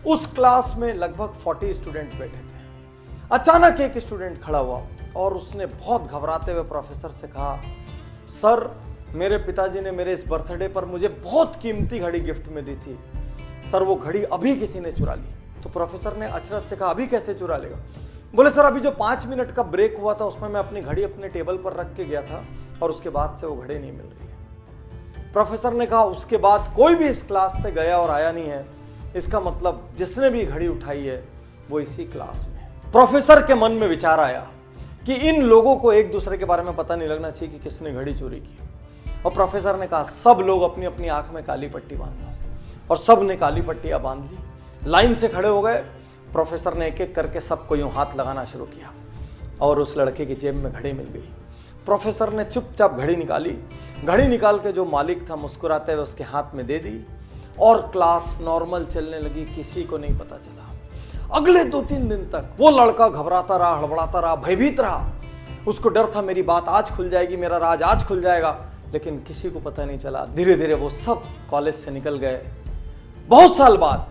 उस क्लास में लगभग 40 स्टूडेंट बैठे थे। अचानक एक स्टूडेंट खड़ा हुआ और उसने बहुत घबराते हुए प्रोफेसर से कहा, सर मेरे पिताजी ने मेरे इस बर्थडे पर मुझे बहुत कीमती घड़ी गिफ्ट में दी थी, सर वो घड़ी अभी किसी ने चुरा ली। तो प्रोफेसर ने अचरज से कहा, अभी कैसे चुरा लेगा? बोले, सर अभी जो 5 मिनट का ब्रेक हुआ था उसमें मैं अपनी घड़ी अपने टेबल पर रख के गया था और उसके बाद से वो घड़ी नहीं मिल रही है। प्रोफेसर ने कहा, उसके बाद कोई भी इस क्लास से गया और आया नहीं है, इसका मतलब जिसने भी घड़ी उठाई है वो इसी क्लास में है। प्रोफेसर के मन में विचार आया कि इन लोगों को एक दूसरे के बारे में पता नहीं लगना चाहिए कि किसने घड़ी चोरी की। और प्रोफेसर ने कहा, सब लोग अपनी अपनी आंख में काली पट्टी बांध लो। और सब ने काली पट्टियां बांध ली, लाइन से खड़े हो गए। प्रोफेसर ने एक एक करके सबको यूं हाथ लगाना शुरू किया और उस लड़के की जेब में घड़ी मिल गई। प्रोफेसर ने चुपचाप घड़ी निकाली, घड़ी निकाल के जो मालिक था मुस्कुराते हुए उसके हाथ में दे दी और क्लास नॉर्मल चलने लगी, किसी को नहीं पता चला। अगले 2-3 दिन तक वो लड़का घबराता रहा, हड़बड़ाता रहा, भयभीत रहा। उसको डर था मेरी बात आज खुल जाएगी, मेरा राज आज खुल जाएगा, लेकिन किसी को पता नहीं चला। धीरे धीरे वो सब कॉलेज से निकल गए। बहुत साल बाद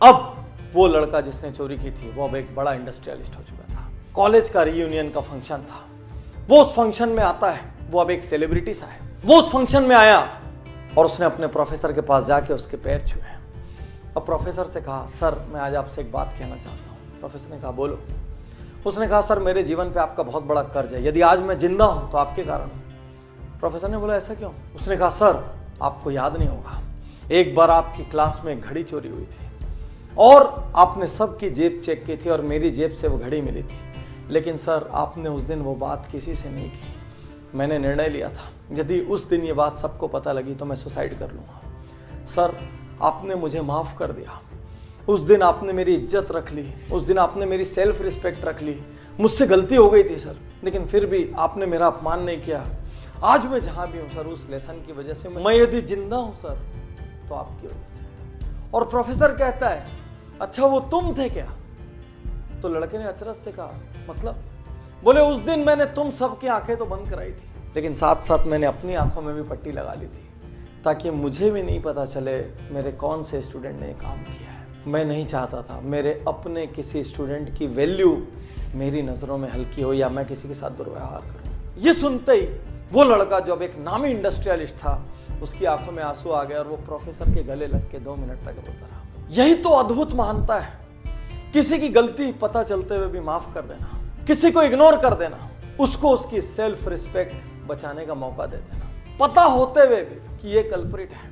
अब वो लड़का जिसने चोरी की थी वो अब एक बड़ा इंडस्ट्रियलिस्ट हो चुका था। कॉलेज का रीयूनियन का फंक्शन था, वो उस फंक्शन में आता है, वो अब एक सेलिब्रिटी सा है। वो उस फंक्शन में आया और उसने अपने प्रोफेसर के पास जाके उसके पैर छुए और प्रोफेसर से कहा, सर मैं आज आपसे एक बात कहना चाहता हूँ। प्रोफेसर ने कहा, बोलो। उसने कहा, सर मेरे जीवन पे आपका बहुत बड़ा कर्ज है, यदि आज मैं जिंदा हूं तो आपके कारण हूं। प्रोफेसर ने बोला, ऐसा क्यों? उसने कहा, सर आपको याद नहीं होगा, एक बार आपकी क्लास में एक घड़ी चोरी हुई थी और आपने सबकी जेब चेक की थी और मेरी जेब से वो घड़ी मिली थी, लेकिन सर आपने उस दिन वो बात किसी से नहीं की। मैंने निर्णय लिया था यदि उस दिन ये बात सबको पता लगी तो मैं सुसाइड कर लूँगा। सर आपने मुझे माफ़ कर दिया, उस दिन आपने मेरी इज्जत रख ली, उस दिन आपने मेरी सेल्फ रिस्पेक्ट रख ली। मुझसे गलती हो गई थी सर, लेकिन फिर भी आपने मेरा अपमान नहीं किया। आज मैं जहाँ भी हूँ सर उस लेसन की वजह से, मैं यदि जिंदा हूँ सर तो आपकी वजह से। और प्रोफेसर कहता है, अच्छा वो तुम थे क्या? तो लड़के ने अचरज से कहा, मतलब? बोले, उस दिन मैंने तुम सबकी आंखें तो बंद कराई थी, लेकिन साथ साथ मैंने अपनी आंखों में भी पट्टी लगा ली थी ताकि मुझे भी नहीं पता चले मेरे कौन से स्टूडेंट ने काम किया है। मैं नहीं चाहता था मेरे अपने किसी स्टूडेंट की वैल्यू मेरी नज़रों में हल्की हो या मैं किसी के साथ दुर्व्यवहार करूं। ये सुनते ही वो लड़का जो अब एक नामी इंडस्ट्रियलिस्ट था, उसकी आंखों में आंसू आ गए और वो प्रोफेसर के गले लग के 2 मिनट तक रोता रहा। यही तो अद्भुत महानता है, किसी की गलती पता चलते हुए भी माफ कर देना, किसी को इग्नोर कर देना, उसको उसकी सेल्फ रिस्पेक्ट बचाने का मौका दे देना, पता होते हुए भी कि ये कल्प्रिट है,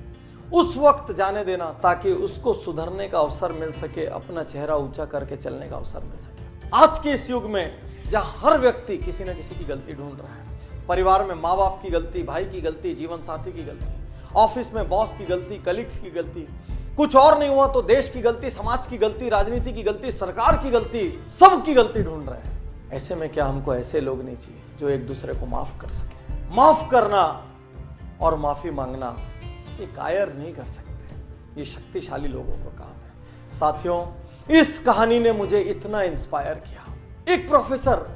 उस वक्त जाने देना ताकि उसको सुधरने का अवसर मिल सके, अपना चेहरा ऊंचा करके चलने का अवसर मिल सके। आज के इस युग में जहां हर व्यक्ति किसी न किसी की गलती ढूंढ रहा है, परिवार में माँ बाप की गलती, भाई की गलती, जीवन साथी की गलती, ऑफिस में बॉस की गलती, कलीग्स की गलती, कुछ और नहीं हुआ तो देश की गलती, समाज की गलती, राजनीति की गलती, सरकार की गलती, सबकी गलती ढूंढ रहे हैं। ऐसे में क्या हमको ऐसे लोग नहीं चाहिए जो एक दूसरे को माफ कर सके? माफ करना और माफी मांगना ये कायर नहीं कर सकते, ये शक्तिशाली लोगों का काम है। साथियों, इस कहानी ने मुझे इतना इंस्पायर किया। एक प्रोफेसर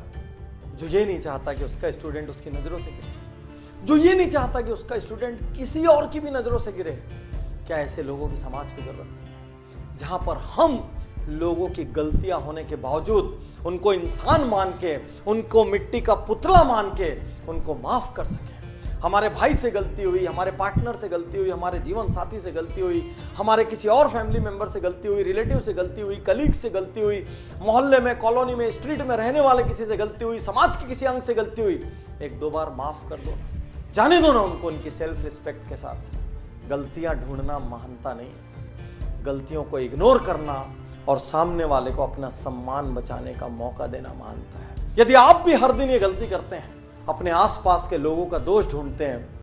जो ये नहीं चाहता कि उसका स्टूडेंट उसकी नजरों से गिरे, जो ये नहीं चाहता कि उसका स्टूडेंट किसी और की भी नजरों से गिरे, क्या ऐसे लोगों की समाज को जरूरत नहीं है? जहां पर हम लोगों की गलतियां होने के बावजूद उनको इंसान मान के, उनको मिट्टी का पुतला मान के उनको माफ कर सके। हमारे भाई से गलती हुई, हमारे पार्टनर से गलती हुई, हमारे जीवन साथी से गलती हुई, हमारे किसी और फैमिली मेंबर से गलती हुई, रिलेटिव से गलती हुई, कलीग से गलती हुई, मोहल्ले में, कॉलोनी में, स्ट्रीट में रहने वाले किसी से गलती हुई, समाज के किसी अंग से गलती हुई, 1-2 बार माफ कर दो, जाने दो ना उनको उनकी सेल्फ रिस्पेक्ट के साथ। गलतियां ढूंढना महानता नहीं है, गलतियों को इग्नोर करना और सामने वाले को अपना सम्मान बचाने का मौका देना महानता है। यदि आप भी हर दिन ये गलती करते हैं, अपने आसपास के लोगों का दोष ढूंढते हैं,